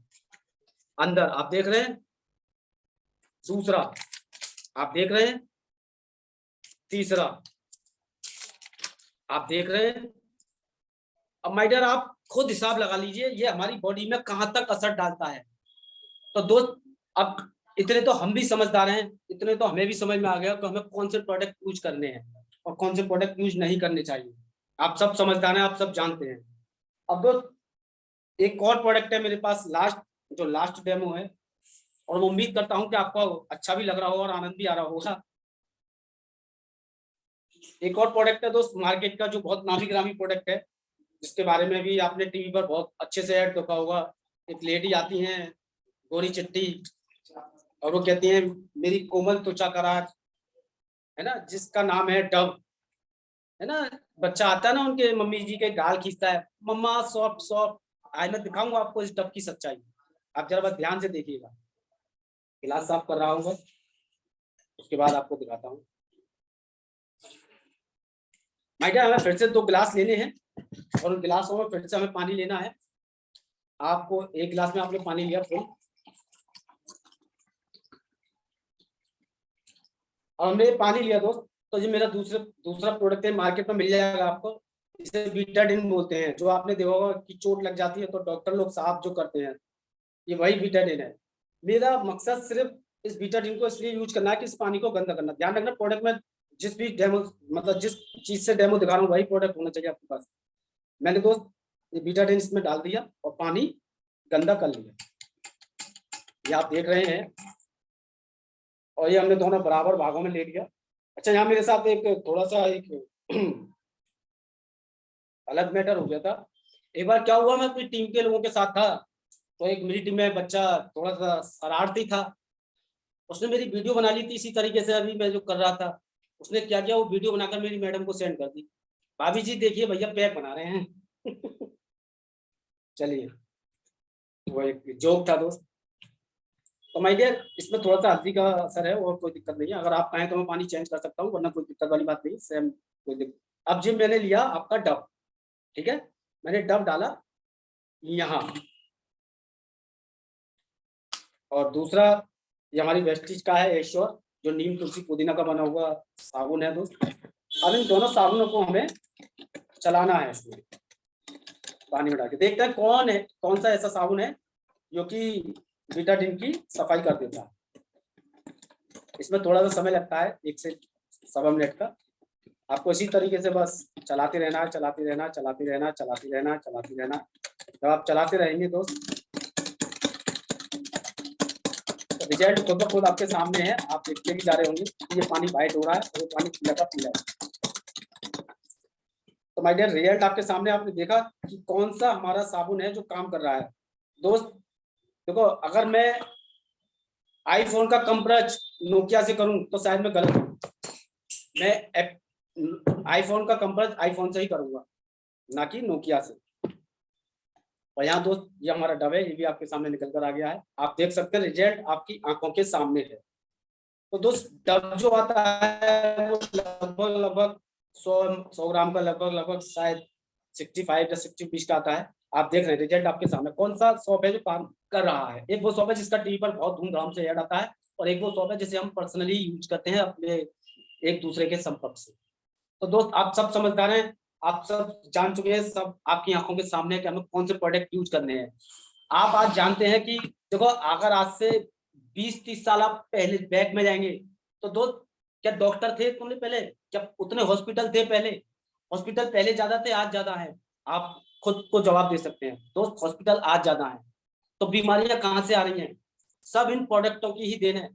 अंदर आप देख रहे हैं, दूसरा आप देख रहे हैं, तीसरा आप देख रहे हैं। अब माय डियर आप खुद हिसाब लगा लीजिए ये हमारी बॉडी में कहां तक असर डालता है। तो दोस्त अब इतने तो हम भी समझदार हैं, इतने तो हमें भी समझ में आ गया कि हमें कौन से प्रोडक्ट यूज करने हैं और कौन से प्रोडक्ट यूज नहीं करने चाहिए। आप सब समझदार हैं, आप सब जानते हैं। अब दोस्त एक और प्रोडक्ट है मेरे पास, लास्ट, जो लास्ट डेमो है, और मैं उम्मीद करता हूं कि आपको अच्छा भी लग रहा होगा और आनंद भी आ रहा होगा। एक और प्रोडक्ट है दोस्त मार्केट का जो बहुत नामी गिरामी प्रोडक्ट है, जिसके बारे में भी आपने टीवी पर बहुत अच्छे से ऐड देखा होगा। एक लेडी आती हैं गोरी चिट्टी, और वो कहती हैं मेरी कोमल त्वचा का राज, है ना, जिसका नाम है डव, है ना। बच्चा आता है ना उनके मम्मी जी के गाल खींचता है, मम्मा सॉफ्ट सॉफ्ट। आज मैं दिखाऊंगा आपको इस डव की सच्चाई, आप जरा बस ध्यान से देखिएगा। गिलास साफ कर रहा हूँ बस, उसके बाद आपको दिखाता हूँ। माय डियर हमें फिर से 2 गिलास लेने हैं और उन गिलासों में फिर से हमें पानी लेना है। आपको एक गिलास में आपने पानी लिया फुल, और हमने पानी लिया दोस्त। तो ये मेरा दूसरा प्रोडक्ट है, मार्केट में मिल जाएगा आपको, इसे बीटाडिन बोलते हैं। जो आपने देखा होगा कि चोट लग जाती है तो डॉक्टर लोग साफ जो करते हैं, ये वही बीटाडिन है। मेरा मकसद सिर्फ इस बीटाडिन को इसलिए यूज करना है कि इस पानी को गंदा करना। ध्यान रखना प्रोडक्ट में जिस भी डेमो, मतलब जिस चीज से डेमो दिखा रहा हूँ वही प्रोडक्ट होना चाहिए आपके पास। मैंने दोस्त ये बीटाडिन इसमें डाल दिया और पानी गंदा कर लिया, ये आप देख रहे हैं। और ये हमने दोनों बराबर भागों में ले लिया। अच्छा यहाँ मेरे साथ एक थोड़ा सा एक अलग मैटर हो गया था। एक बार क्या हुआ, मैं अपनी टीम के लोगों के साथ था, तो एक मेरी टीम में बच्चा थोड़ा सा शरारती था, उसने मेरी वीडियो बना ली थी इसी तरीके से अभी मैं जो कर रहा था। उसने क्या किया, वो वीडियो बनाकर मेरी मैडम को सेंड कर दी, भाभी जी देखिए भैया पैक बना रहे हैं। चलिए वो एक जोक था दोस्त। तो माय डियर इसमें थोड़ा सा हल्दी का असर है और कोई दिक्कत नहीं है, अगर आप कहें तो मैं पानी चेंज कर सकता हूँ, वरना कोई दिक्कत वाली बात नहीं, सेम कोई दिक्कत। अब जी मैंने लिया आपका डब, ठीक है, मैंने डब डाला यहाँ, और दूसरा ये हमारी वेस्टिज का है एश्योर, जो नीम तुलसी पुदीना का बना हुआ साबुन है दोस्त। अब इन दोनों साबुनों को हमें चलाना है इसमें पानी में डाल के, देखते हैं कौन सा ऐसा साबुन है जो कि बीटाडिन की सफाई कर देता है। इसमें थोड़ा सा समय लगता है, 1 से 1.25 मिनट का। आपको इसी तरीके से बस चलाते रहना, चलाते रहना, चलाते रहना, चलाते रहना, चलाते रहना। जब आप चलाते रहेंगे दोस्त, रिजल्ट खुद ब खुद आपके सामने है, आप देखते भी जा रहे होंगे कि ये पानी वाइट हो रहा है और ये पानी पीला का पीला है। तो माय डियर, रिजल्ट आपके सामने, आपने देखा कि कौन सा हमारा साबुन है जो काम कर रहा है। दोस्त देखो, अगर मैं आईफोन का कंपेयर नोकिया से करूं तो शायद मैं गलत हूं। मैं आईफोन का कंपेयर आईफोन से ही करूंगा, ना कि नोकिया से। और यहाँ दोस्त ये हमारा डब है, ये भी आपके सामने निकल कर आ गया है, आप देख सकते हैं रिजल्ट आपकी आंखों के सामने है। तो दोस्त डब जो आता है वो लगभग 100 ग्राम का, लगभग शायद 65 या 60 का आता है। आप देख रहे हैं रिजल्ट आपके सामने, कौन सा शॉप है जो काम कर रहा है। एक वो शॉप है जिसका टीवी पर बहुत धूमधाम से ऐड आता है, और एक वो शॉप है जिसे हम पर्सनली यूज करते हैं अपने एक दूसरे के संपर्क से। तो दोस्त आप सब समझदार हैं, आप सब जान चुके हैं, सब आपकी आंखों के सामने है कि हमें कौन से प्रोडक्ट यूज करने हैं। आप आज जानते हैं कि देखो, अगर आज से 20-30 साल आप पहले बैक में जाएंगे तो दोस्त, क्या डॉक्टर थे तुमने पहले? क्या उतने हॉस्पिटल थे पहले? हॉस्पिटल पहले ज्यादा थे, आज ज्यादा है? आप खुद को जवाब दे सकते हैं दोस्त, हॉस्पिटल आज ज्यादा है। तो बीमारियां कहां से आ रही हैं? सब इन प्रोडक्टों की ही देन है।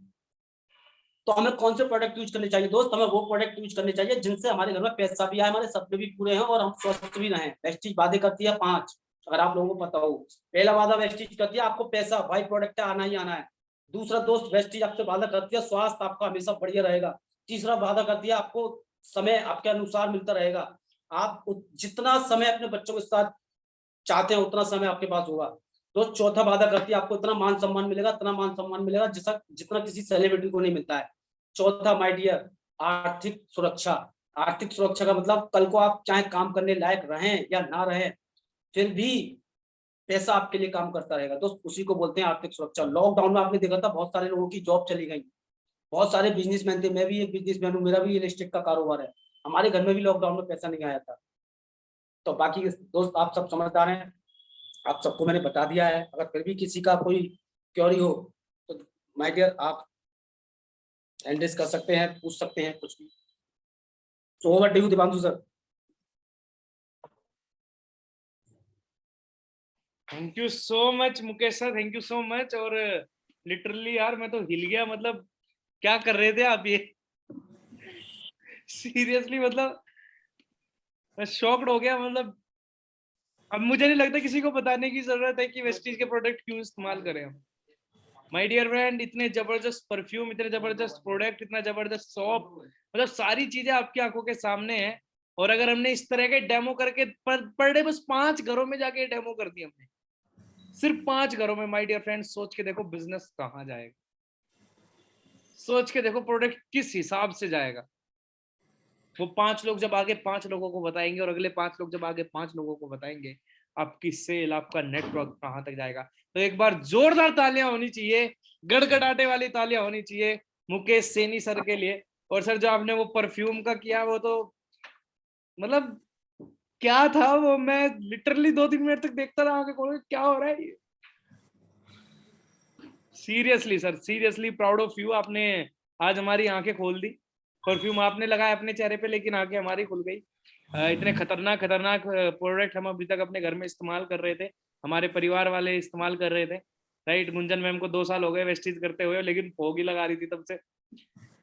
तो हमें कौन से प्रोडक्ट यूज करने चाहिए दोस्त? हमें वो प्रोडक्ट यूज करने चाहिए जिनसे हमारे घर में पैसा भी आए, हमारे सपने भी पूरे हैं और हम स्वस्थ भी रहें। वेस्टीज वादे करती है 5, अगर आप लोगों को पता हो। पहला वादा वेस्टीज करती है आपको पैसा, भाई प्रोडक्ट आना ही आना है। दूसरा दोस्त वेस्टीज आपसे वादा करती है स्वास्थ्य आपका हमेशा बढ़िया रहेगा। तीसरा वादा करती है आपको समय आपके अनुसार मिलता रहेगा। आप जितना समय अपने बच्चों के साथ चाहते हैं उतना समय आपके पास होगा। तो चौथा वादा करती है आपको इतना मान सम्मान मिलेगा, इतना मान सम्मान मिलेगा जितना किसी सेलिब्रिटी को नहीं मिलता है। चौथा माय डियर, आर्थिक सुरक्षा। आर्थिक सुरक्षा का मतलब कल को आप चाहे काम करने लायक रहें या ना रहें, फिर भी पैसा आपके लिए काम करता रहेगा दोस्त, उसी को बोलते हैं आर्थिक सुरक्षा। लॉकडाउन में आपने देखा था बहुत सारे लोगों की जॉब चली गई, बहुत सारे बिजनेसमैन थे, मैं भी एक बिजनेसमैन हूँ, मेरा भी रियल एस्टेट का कारोबार है। हमारे घर में भी लॉकडाउन में पैसा नहीं आया था। तो बाकी दोस्त आप सब समझदार हैं, आप सबको मैंने बता दिया है। अगर फिर भी किसी का कोई क्वेरी हो तो माय डियर आप एंड्रेस कर सकते हैं, पूछ सकते हैं कुछ भी। So over to you Deepanshu sir. Thank you so much Mukesh sir, thank you so much. और लिटरली यार मैं तो हिल गया, मतलब क्या कर रहे थे आप ये? सीरियसली मतलब मैं शॉक्ड हो गया। मतलब अब मुझे नहीं लगता किसी को बताने की जरूरत है कि वेस्टीज के प्रोडक्ट क्यों इस्तेमाल करें हम। माय डियर फ्रेंड, इतने जबरदस्त परफ्यूम, इतने जबरदस्त प्रोडक्ट, इतना जबरदस्त सॉप, मतलब सारी चीजें आपकी आंखों के सामने हैं। और अगर हमने इस तरह के डेमो करके पर डे बस 5 घरों में जाके डेमो कर दिया हमने, सिर्फ 5 घरों में, माय डियर फ्रेंड सोच के देखो बिजनेस कहाँ जाएगा, सोच के देखो प्रोडक्ट किस हिसाब से जाएगा। वो 5 लोग जब आगे 5 लोगों को बताएंगे और अगले 5 लोग जब आगे 5 लोगों को बताएंगे, आपकी सेल, आपका नेटवर्क कहाँ तक जाएगा। तो एक बार जोरदार तालियां होनी चाहिए, गड़गड़ाटे वाली तालियां होनी चाहिए मुकेश सैनी सर के लिए। और सर जो आपने वो परफ्यूम का किया, वो तो मतलब क्या था वो, मैं लिटरली 2-3 मिनट तक देखता रहा आगे खोल के, क्या हो रहा है ये। Seriously sir, seriously proud of you, आपने आज हमारी आंखें खोल दी। परफ्यूम आपने लगाया अपने चेहरे पे, लेकिन आंखें हमारी खुल गई। इतने खतरनाक खतरनाक प्रोडक्ट हम अभी तक अपने घर में इस्तेमाल कर रहे थे, हमारे परिवार वाले इस्तेमाल कर रहे थे। राइट, गुंजन मैम को 2 साल हो गए वेस्टीज करते हुए, लेकिन फोग ही लगा रही थी तब से।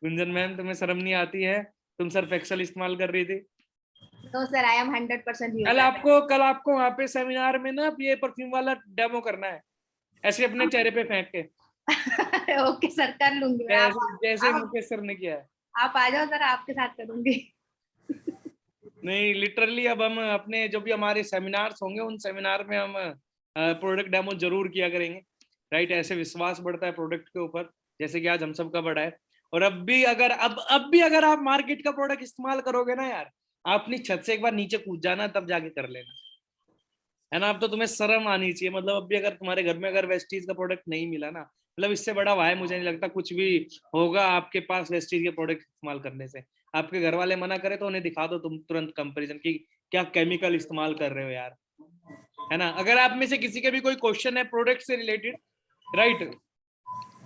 गुंजन मैम तुम्हें शर्म नहीं आती है? तुम सर्फ एक्सेल इस्तेमाल कर रही थी। No sir, I am 100% user. कल आपको वहां पे सेमिनार में ना ये परफ्यूम वाला डेमो करना है, ऐसे अपने चेहरे पे फेंक के, ओके सर, कर लूंगी मैं। जैसे मुकेश सर ने किया है। आप आ जाओ सर, आपके साथ करूंगी। नहीं लिटरली, अब हम अपने जो भी हमारे सेमिनार्स होंगे उन सेमिनार में हम प्रोडक्ट डेमो जरूर किया करेंगे। राइट, ऐसे विश्वास बढ़ता है प्रोडक्ट के ऊपर, जैसे कि आज हम सबका बढ़ा है। और अब भी अगर आप मार्केट का प्रोडक्ट इस्तेमाल करोगे ना यार, आप अपनी छत से एक बार नीचे कूद जाना, तब जाके कर लेना, है ना। अब तो तुम्हें शर्म आनी चाहिए। मतलब अब भी अगर तुम्हारे घर में अगर वेस्टीज का प्रोडक्ट नहीं मिला ना, मतलब इससे बड़ा वाह मुझे नहीं लगता कुछ भी होगा आपके पास वेस्टीज के प्रोडक्ट इस्तेमाल करने से। आपके घर वाले मना करे तो उन्हें दिखा दो तुम तुरंत कंपैरिजन की क्या केमिकल इस्तेमाल कर रहे हो यार, है ना। अगर आप में से किसी के भी कोई क्वेश्चन है प्रोडक्ट से रिलेटेड, राइट,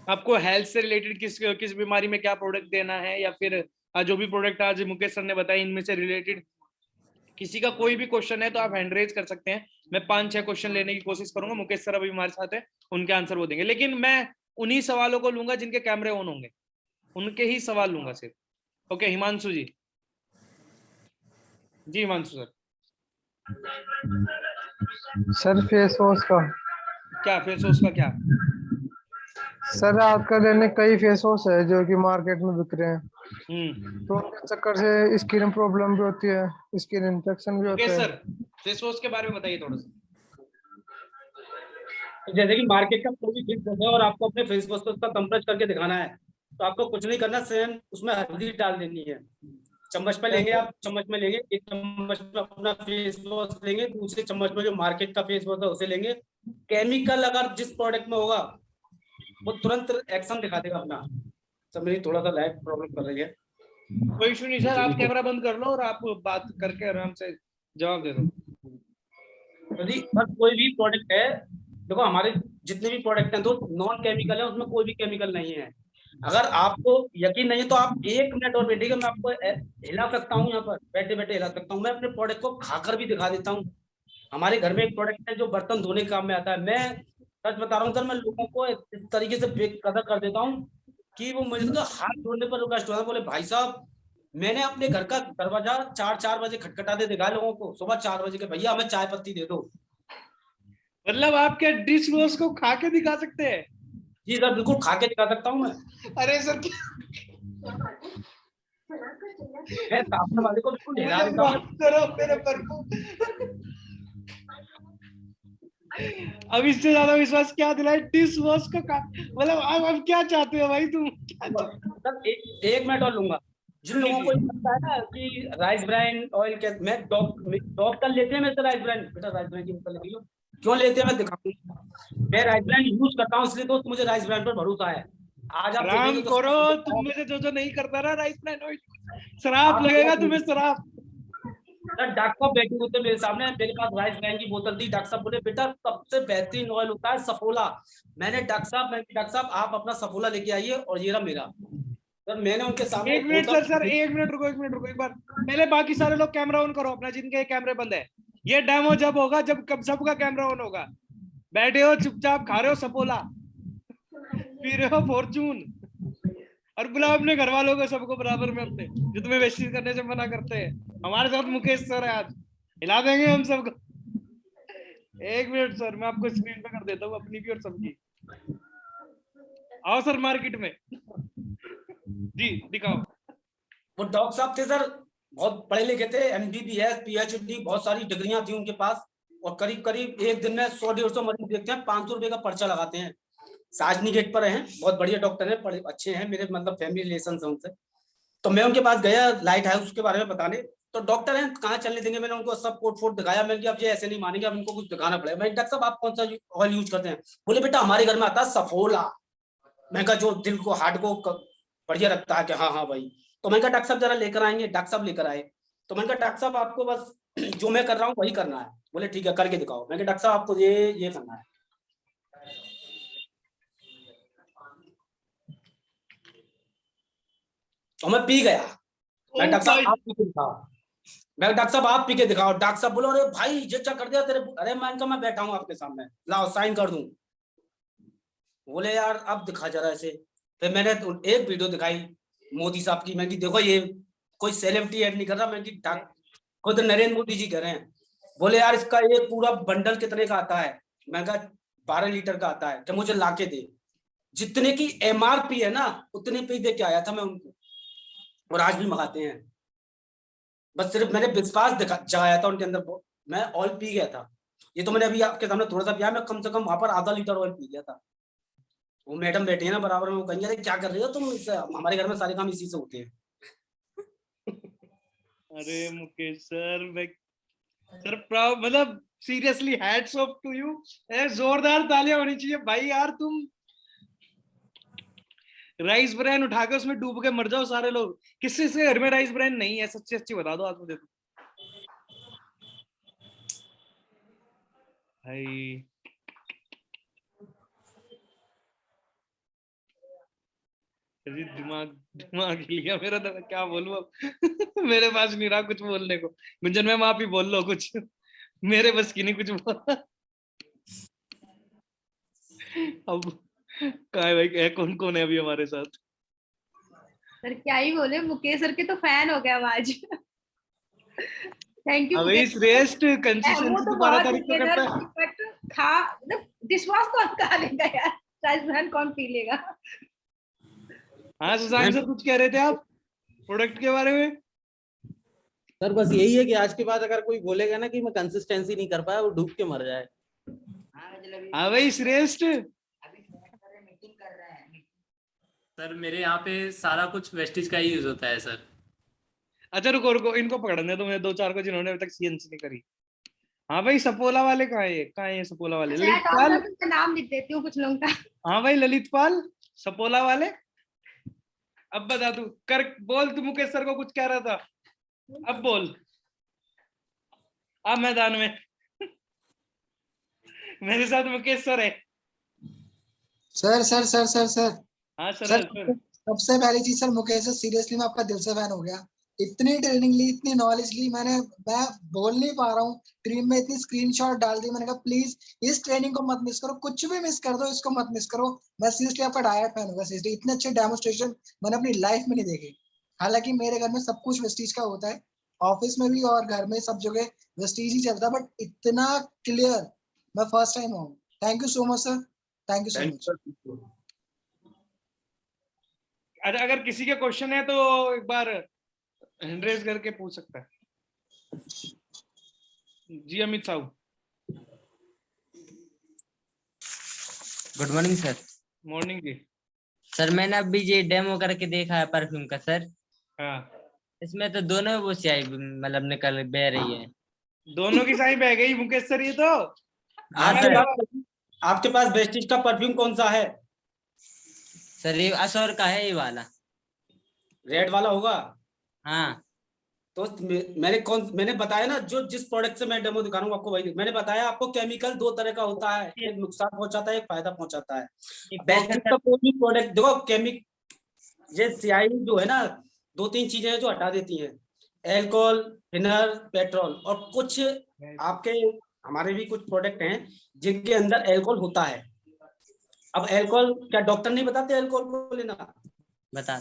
आपको हेल्थ से रिलेटेड किस बीमारी में क्या प्रोडक्ट देना है, या फिर जो भी प्रोडक्ट आज मुकेश सर ने बताया इनमें से रिलेटेड किसी का कोई भी क्वेश्चन है तो आप हैंड रेज कर सकते हैं, मैं 5-6 क्वेश्चन लेने की कोशिश करूंगा। मुकेश सर अभी हमारे साथ है, उनके आंसर वो देंगे, लेकिन मैं उन्हीं सवालों को लूंगा जिनके कैमरे ऑन होंगे, उनके ही सवाल लूंगा सिर्फ। Okay Himanshu ji. Ji Himanshu sir. Sir face wash का। क्या फेस वॉश का क्या? सर आजकल यानी कई फेस वॉश है जो कि मार्केट में बिक रहे हैं, तो उनके चक्कर से स्किन प्रॉब्लम भी होती है, स्किन इन्फेक्शन भी मुकेश होता है। सर फेस वॉश के बारे में बताइए थोड़ा सा। तो जैसे कि मार्केट का कोई भी फिक्स है और आपको अपने फेस वॉश को उसका कंप्रेस करके दिखाना है, तो आपको कुछ नहीं करना, सेम उसमें हल्दी डाल देनी है। चम्मच पे लेंगे आप, चम्मच में लेंगे, एक चम्मच में अपना फेस वॉश लेंगे, दूसरे चम्मच में जो मार्केट का फेस वॉश है उसे लेंगे। केमिकल अगर जिस प्रोडक्ट में होगा वो तुरंत एक्शन दिखा देगा अपना। सब मेरी थोड़ा सा लाइट प्रॉब्लम कर रही है। कोई इशू नहीं सर, आप कैमरा बंद कर लो और आप बात करके आराम से जवाब दे दो। यदि बस कोई भी प्रोडक्ट है, देखो हमारे जितने भी प्रोडक्ट हैं तो नॉन केमिकल है, उसमें कोई भी केमिकल नहीं है। अगर आपको यकीन नहीं है तो आप 1 मिनट और बैठिएगा, मैं आपको हिला सकता हूँ, यहाँ पर बैठे बैठे हिला सकता हूँ। मैं अपने प्रोडक्ट को खाकर भी दिखा देता हूँ। हमारे घर में एक प्रोडक्ट है जो बर्तन धोने के काम में आता है। मैं सच बता रहा हूँ सर, मैं लोगों को इस तरीके से बेकदर कर देता हूँ कि वो मुझे तो हाथ जोड़ने पर रुका स्टोर, बोले भाई साहब मैंने अपने घर का दरवाजा 4-4 बजे खटखटाते दिखा लोगों को, सुबह 4 बजे के, भैया हमें चाय पत्ती दे दो। मतलब आप क्या डिश वॉश को खा के दिखा सकते हैं? जी सर बिल्कुल खा के दिखा सकता हूँ मैं। अरे सर मैं सामने वाले को बिल्कुल हिला मुझे देता हूँ। माफ करो मेरे प्रभु, अब इससे ज्यादा विश्वास क्या दिलाए? डिश वॉश को मतलब अब क्या चाहते हो भाई तुम? क्या चाहते हो? सर 1 मिनट और लूंगा। जिन जी लोगों जी। को ये लगता है ना कि राइस ब्रांड ऑयल के, मैं डॉक्टर लेते हैं मेरे से राइस ब्रांड, बेटा राइस ब्रांड की बोतल लेती हूँ, क्यों लेते हैं मैं दिखाऊंगा। मैं राइस ब्रांड यूज करता हूँ, इसलिए दोस्त मुझे राइस ब्रांड पर भरोसा है। आज आप आराम देखेंगे तो करो, तुम में से जो नहीं करता ना राइस ब्रांड ऑयल, शराब लगेगा तुम्हें, शराब। सर डॉक्टर साहब बैठे हुए थे मेरे सामने, मेरे पास राइस ब्रांड की बोतल थी, डॉक्टर साहब बोले बेटा सबसे बेहतरीन ऑयल होता है सफोला। मैंने डॉक्टर साहब आप अपना सफोला लेके आइए, और ये रहा मेरा। सर मैंने उनके सामने एक मिनट सर, सर 1 मिनट रुको, 1 मिनट रुको, एक बार पहले बाकी सारे लोग कैमरा ऑन करो अपना, जिनके कैमरे बंद है। ये डेमो जब होगा जब कब सबका कैमरा ऑन होगा। बैठे हो चुपचाप, खा रहे हो सपोला, पी रहे हो फॉर्चून, और बुलाओ अपने घर वालों को सबको बराबर में अपने, जो तुम्हें वेस्टिज करने से मना करते हैं। हमारे साथ मुकेश सर है आज, हिला देंगे हम सबको। 1 मिनट सर, मैं आपको स्क्रीन पे कर देता हूँ अपनी भी और सबकी। आओ सर मार्केट में, जी दिखाओ। वो डॉक्टर साहब थे सर, बहुत पढ़े लिखे थे, MBBS PhD बहुत सारी डिग्रियां थी उनके पास, और करीब करीब एक दिन में 100-150 मरीज देखते हैं, 500 रुपए का पर्चा लगाते हैं। साजनी गेट पर हैं, बहुत बढ़िया डॉक्टर हैं, बड़े अच्छे हैं, मेरे मतलब फैमिली रिलेशन है उनसे। तो मैं उनके पास गया लाइट हाउस के बारे में बताने, तो डॉक्टर हैं कहाँ चलने देंगे, मैंने उनको सब कोट फोट दिखाया। मैंने अब ये ऐसे नहीं मानेंगे, अब इनको कुछ दिखाना पड़ेगा। मैं डॉक्टर साहब आप कौन सा ऑयल यूज करते हैं? बोले बेटा हमारे घर में आता है सफोला। मैं कहा जो दिल को हार्ट को बढ़िया रखता है, कि हाँ हाँ भाई। तो मैंने कहा डॉक्टर साहब जरा लेकर आएंगे, डॉक्टर साहब लेकर आए। तो मैंने कहा डॉक्टर साहब आपको बस जो मैं कर रहा हूँ वही करना है। बोले ठीक है करके दिखाओ। मैंने कहा डॉक्टर साहब आपको ये करना है। तो मैं पी गया। मैं डॉक्टर साहब आप पी के दिखाओ, मैं डॉक्टर साहब आप पी के दिखाओ। डॉक्टर साहब बोलो अरे भाई ये क्या कर दिया तेरे, अरे मैं बैठा हूँ आपके सामने, लाओ साइन कर दूं। बोले यार अब दिखा जरा ऐसे। फिर मैंने एक वीडियो दिखाई मोदी साहब की, मैं कि देखो ये कोई सेलिब्रिटी ऐड नहीं कर रहा, मैं कि खुद नरेंद्र मोदी जी कह रहे हैं। बोले यार इसका ये पूरा बंडल कितने का आता है? मैं कहा 12 लीटर का आता है, कि मुझे लाके दे। जितने की MRP है ना उतने पे दे के आया था मैं उनको, और आज भी मंगाते हैं। बस सिर्फ मैंने विश्वास जगाया था उनके अंदर। मैं ऑयल पी गया था। ये तो मैंने अभी आपके सामने थोड़ा सा पिया, मैं कम से कम वहां पर आधा लीटर ऑयल पी गया था। वो मैडम बैठी है ना बराबर में, वो कहेंगे अरे क्या कर रही हो तुम, इससे हमारे घर में सारे काम इसी से होते हैं। अरे मुकेश सर, मैं सर प्राउड, मतलब seriously hats off to you. जोरदार तालियां होनी चाहिए भाई यार। तुम राइस ब्रांड उठा के उसमें डूब के मर जाओ सारे लोग। किसी के घर में राइस ब्रांड नहीं है? सच्ची सच्ची बता दो आज मुझे तो भाई। अरे दिमाग दिमाग हिल गया मेरा, तो मैं क्या बोलूं अब मेरे पास नहीं रहा कुछ बोलने को। गुंजन मैम आप ही बोल लो कुछ, मेरे बस की नहीं कुछ बोल। अब कहाँ है भाई, कौन कौन है अभी हमारे साथ? सर क्या ही बोले, मुकेश सर के तो फैन हो गया हम आज। थैंक यू अभी श्रेष्ठ वो कंसिस्टेंसी तो 12 बहुत तारीख को करता है। बट खा मतलब डिशवॉश कौन खा लेगा यार, राजस्थान कौन पी लेगा। हाँ सुशांत सर कुछ कह रहे थे आप प्रोडक्ट के बारे में? सर बस यही है कि आज के बाद अगर कोई बोलेगा ना कि मैं कंसिस्टेंसी नहीं कर पाया, वो डूब के मर जाए। हाँ भाई श्रेष्ठ। सर मेरे यहाँ पे सारा कुछ वेस्टिज का ही यूज होता है सर। अच्छा रुको रुको, इनको पकड़ने दो, मुझे 2-4 को जिन्होंने अभी तक सीएनसी नहीं करी। हाँ भाई सपोला वाले कहाँ है, कहाँ है ये सपोला वाले? अच्छा, ललित टॉप पाल। लेवल का नाम लिख देती हूँ कुछ लोगों का। हाँ भाई ललित पाल सपोला वाले। अब बता तू कर, बोल तू मुकेश सर को कुछ कह रहा था, अब बोल। अब मैदान में मेरे साथ मुकेश सर है। Sir sir sir sir sir हाँ सर सर सर। सबसे पहली चीज सर, मुकेश सर सीरियसली मैं आपका दिल से फैन हो गया। इतनी ट्रेनिंग ली, इतनी नॉलेज ली, मैं बोल नहीं पा रहा हूँ। टीम में इतनी स्क्रीनशॉट डाल दी, मैंने कहा प्लीज इस ट्रेनिंग को मत मिस करो, कुछ भी मिस कर दो, इसको मत मिस करो। मैं सीरियसली आपका डायरेक्ट फैन होगा। सीरियसली इतने अच्छे डेमोस्ट्रेशन मैंने अपनी लाइफ में नहीं देखे। हालांकि मेरे घर में सब कुछ वेस्टीज का होता है, ऑफिस में भी और घर में सब जगह वेस्टीज ही चलता है, बट इतना क्लियर मैं फर्स्ट टाइम हूँ। Thank you so much sir, thank you so much. अच्छा अगर किसी के क्वेश्चन है तो एक बार हैंड रेज करके पूछ सकता है। Ji Amit Sahu. Good morning sir. Morning ji. Sir मैंने अभी ये डेमो करके देखा है परफ्यूम का सर। हाँ इसमें तो दोनों वो स्याही मतलब निकल बह रही है। दोनों की साई बह गई मुकेश सर, ये तो हाँ सर। आपके पास वेस्टिज का परफ्यूम कौन सा है? सर ये असोर का है ये वाला। रेड वाला होगा। हाँ तो मैंने बताया ना, जो जिस प्रोडक्ट से मैं डेमो दिखा रहा हूँ आपको वही मैंने बताया। आपको केमिकल 2 तरह का होता है, एक नुकसान पहुंचाता है, एक फायदा पहुंचाता है। वेस्टिज का कोई भी प्रोडक्ट देखो, ये स्याही जो है ना, 2-3 चीजें हैं जो हटा देती हैं, एल्कोहल, थिनर, पेट्रोल, और कुछ आपके हमारे भी कुछ प्रोडक्ट हैं जिनके अंदर एल्कोहल होता है। अब एल्कोहल क्या डॉक्टर नहीं बताते एल्कोहल को लेना? बता।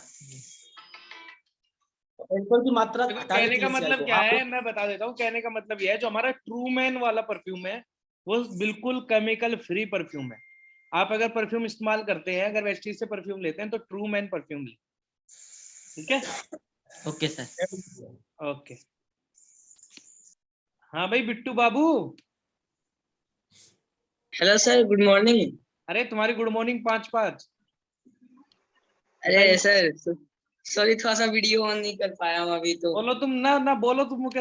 एल्कोहल की मात्रा हटा कहने देती का है मतलब स्याही क्या को। है, मैं बता देता हूँ। कहने का मतलब यह है, जो हमारा ट्रू मैन वाला परफ्यूम है वो बिल्कुल केमिकल फ्री परफ्यूम है। आप अगर परफ्यूम इस्तेमाल करते हैं, अगर वेस्टीज से परफ्यूम लेते हैं तो ट्रू मैन परफ्यूम ले। ठीक है? Okay sir. ओके। हाँ भाई Bittu Babu. Hello sir, good morning. अरे तुम्हारी गुड मॉर्निंग 5-5। अरे सर सॉरी, थोड़ा सा वीडियो ऑन नहीं कर पाया हूँ अभी तो। बोलो तुम ना बोलो तुम मुकेश